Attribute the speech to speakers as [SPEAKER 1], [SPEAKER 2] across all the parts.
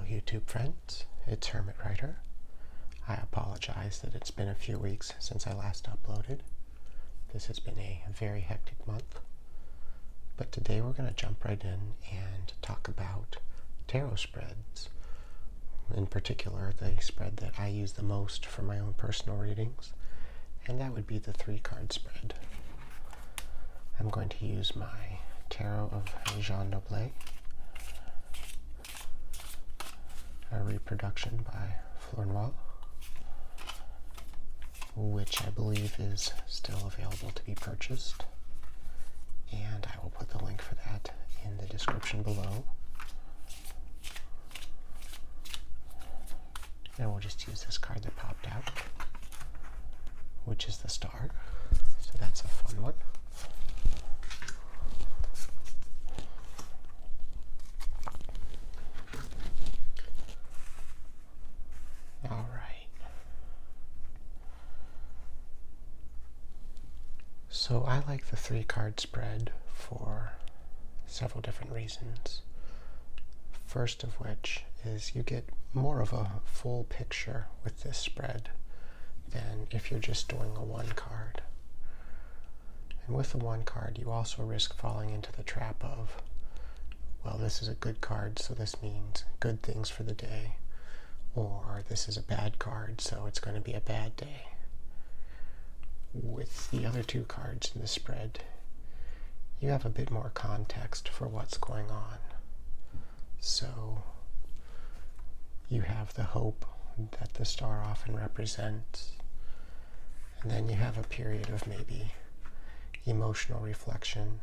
[SPEAKER 1] YouTube friends, it's Hermit Writer. I apologize that it's been a few weeks since I last uploaded. This has been a very hectic month, but today we're going to jump right in and talk about tarot spreads. In particular, the spread that I use the most for my own personal readings, and that would be the 3-card spread. I'm going to use my Tarot of Jean Noblet, a reproduction by Fleur Noir, which I believe is still available to be purchased, and I will put the link for that in the description below. And we'll just use this card that popped out, which is the Star, so that's a fun one. So I like the 3-card spread for several different reasons. First of which is you get more of a full picture with this spread than if you're just doing a 1 card. And with the 1 card, you also risk falling into the trap of, well, this is a good card, so this means good things for the day, or this is a bad card, so it's going to be a bad day. With the other 2 cards in the spread, you have a bit more context for what's going on. So you have the hope that the Star often represents, and then you have a period of maybe emotional reflection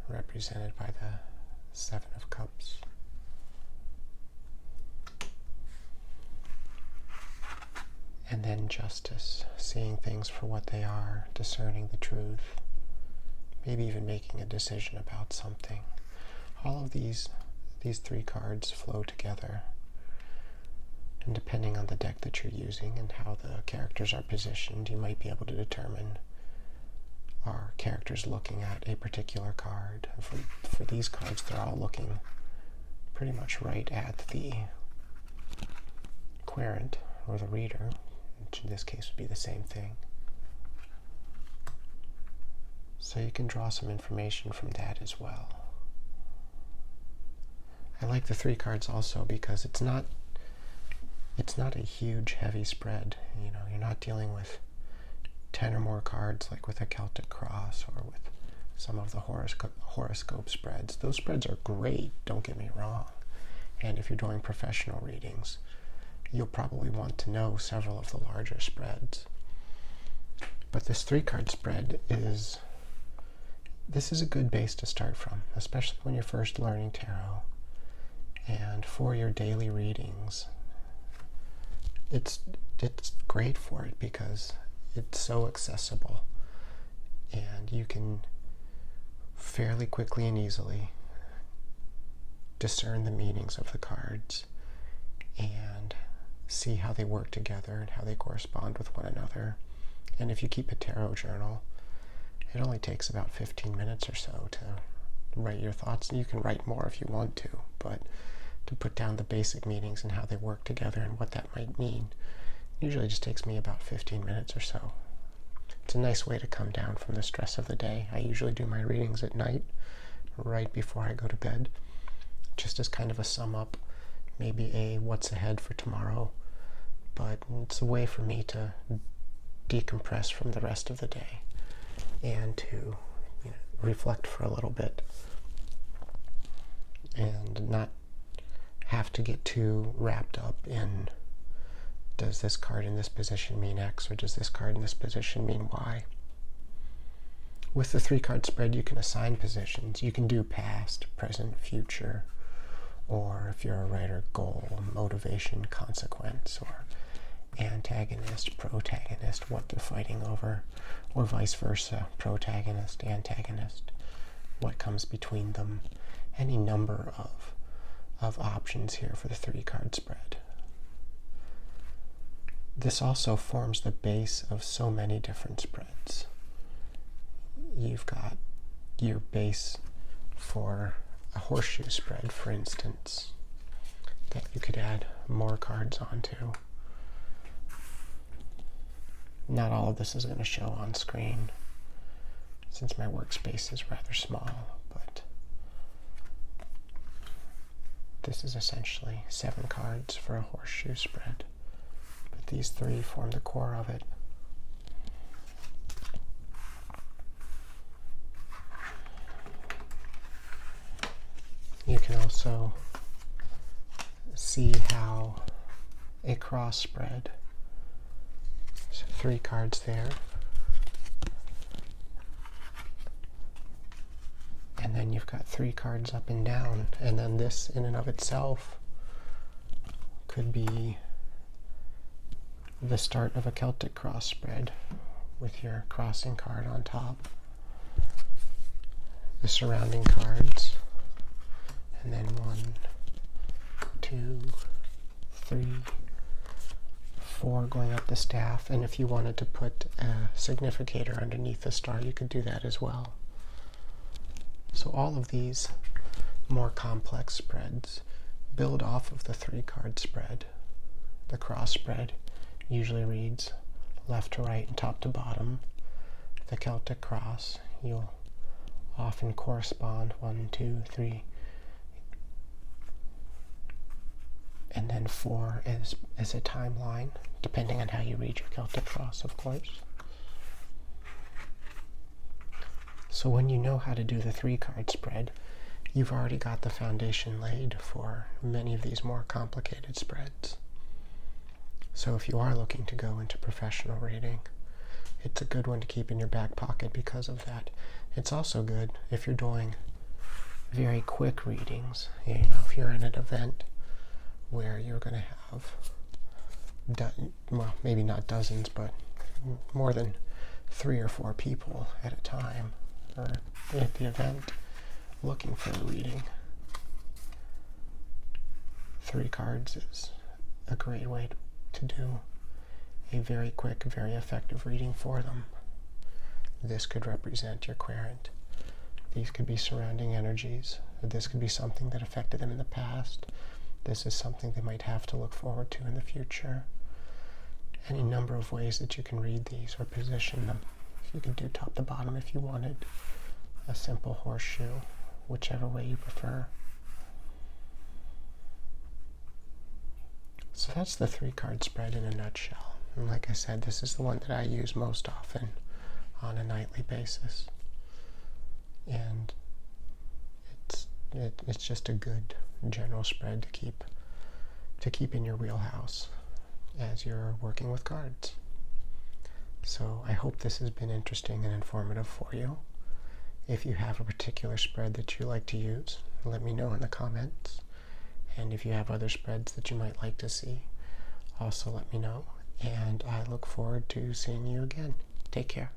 [SPEAKER 1] represented by the 7 of Cups. And then justice, seeing things for what they are, discerning the truth, maybe even making a decision about something. All of these 3 cards flow together. And depending on the deck that you're using and how the characters are positioned, you might be able to determine, are characters looking at a particular card? For these cards, they're all looking pretty much right at the querent, or the reader, which in this case would be the same thing. So you can draw some information from that as well. I like the 3 cards also because it's not a huge, heavy spread. You know, you're not dealing with 10 or more cards like with a Celtic Cross or with some of the horoscope spreads. Those spreads are great, don't get me wrong. And if you're doing professional readings, you'll probably want to know several of the larger spreads. But this 3-card spread is a good base to start from, especially when you're first learning tarot. And for your daily readings, it's great for it because it's so accessible, and you can fairly quickly and easily discern the meanings of the cards and see how they work together and how they correspond with one another. And if you keep a tarot journal, it only takes about 15 minutes or so to write your thoughts. You can write more if you want to, but to put down the basic meanings and how they work together and what that might mean usually just takes me about 15 minutes or so. It's a nice way to come down from the stress of the day. I usually do my readings at night, right before I go to bed, just as kind of a sum up, maybe a what's ahead for tomorrow, but it's a way for me to decompress from the rest of the day and to reflect for a little bit and not have to get too wrapped up in, does this card in this position mean X, or does this card in this position mean Y? With the 3-card spread, you can assign positions. You can do past, present, future, or if you're a writer, goal, motivation, consequence, or antagonist, protagonist, what they're fighting over, or vice versa, protagonist, antagonist, what comes between them. Any number of options here for the 3-card spread. This also forms the base of so many different spreads. You've got your base for a horseshoe spread, for instance. that you could add more cards onto. Not all of this is going to show on screen since my workspace is rather small, but this is essentially 7 cards for a horseshoe spread. But these 3 form the core of it. You can also see how a cross spread, so 3 cards there, and then you've got 3 cards up and down, and then this in and of itself could be the start of a Celtic cross spread with your crossing card on top, the surrounding cards, and then 1, 2, 3, 4 going up the staff, and if you wanted to put a significator underneath the star, you could do that as well. So all of these more complex spreads build off of the 3-card spread. The cross spread usually reads left to right and top to bottom. The Celtic cross, you'll often correspond 1, 2, 3, and then 4 is a timeline, depending on how you read your Celtic cross, of course. So when you know how to do the 3-card spread, you've already got the foundation laid for many of these more complicated spreads. So if you are looking to go into professional reading, it's a good one to keep in your back pocket because of that. It's also good if you're doing very quick readings. You know, if you're in an event where you're going to have, well, maybe not dozens, but more than 3 or 4 people at a time, or at the event, looking for a reading. 3 cards is a great way to do a very quick, very effective reading for them. This could represent your querent. These could be surrounding energies. This could be something that affected them in the past. This is something they might have to look forward to in the future. Any number of ways that you can read these or position them. You can do top to bottom if you wanted, a simple horseshoe, whichever way you prefer. So that's the 3-card spread in a nutshell. And like I said, this is the one that I use most often on a nightly basis. And it's just a good general spread to keep in your wheelhouse as you're working with cards. So I hope this has been interesting and informative for you. If you have a particular spread that you like to use, let me know in the comments. And if you have other spreads that you might like to see, also let me know. And I look forward to seeing you again. Take care.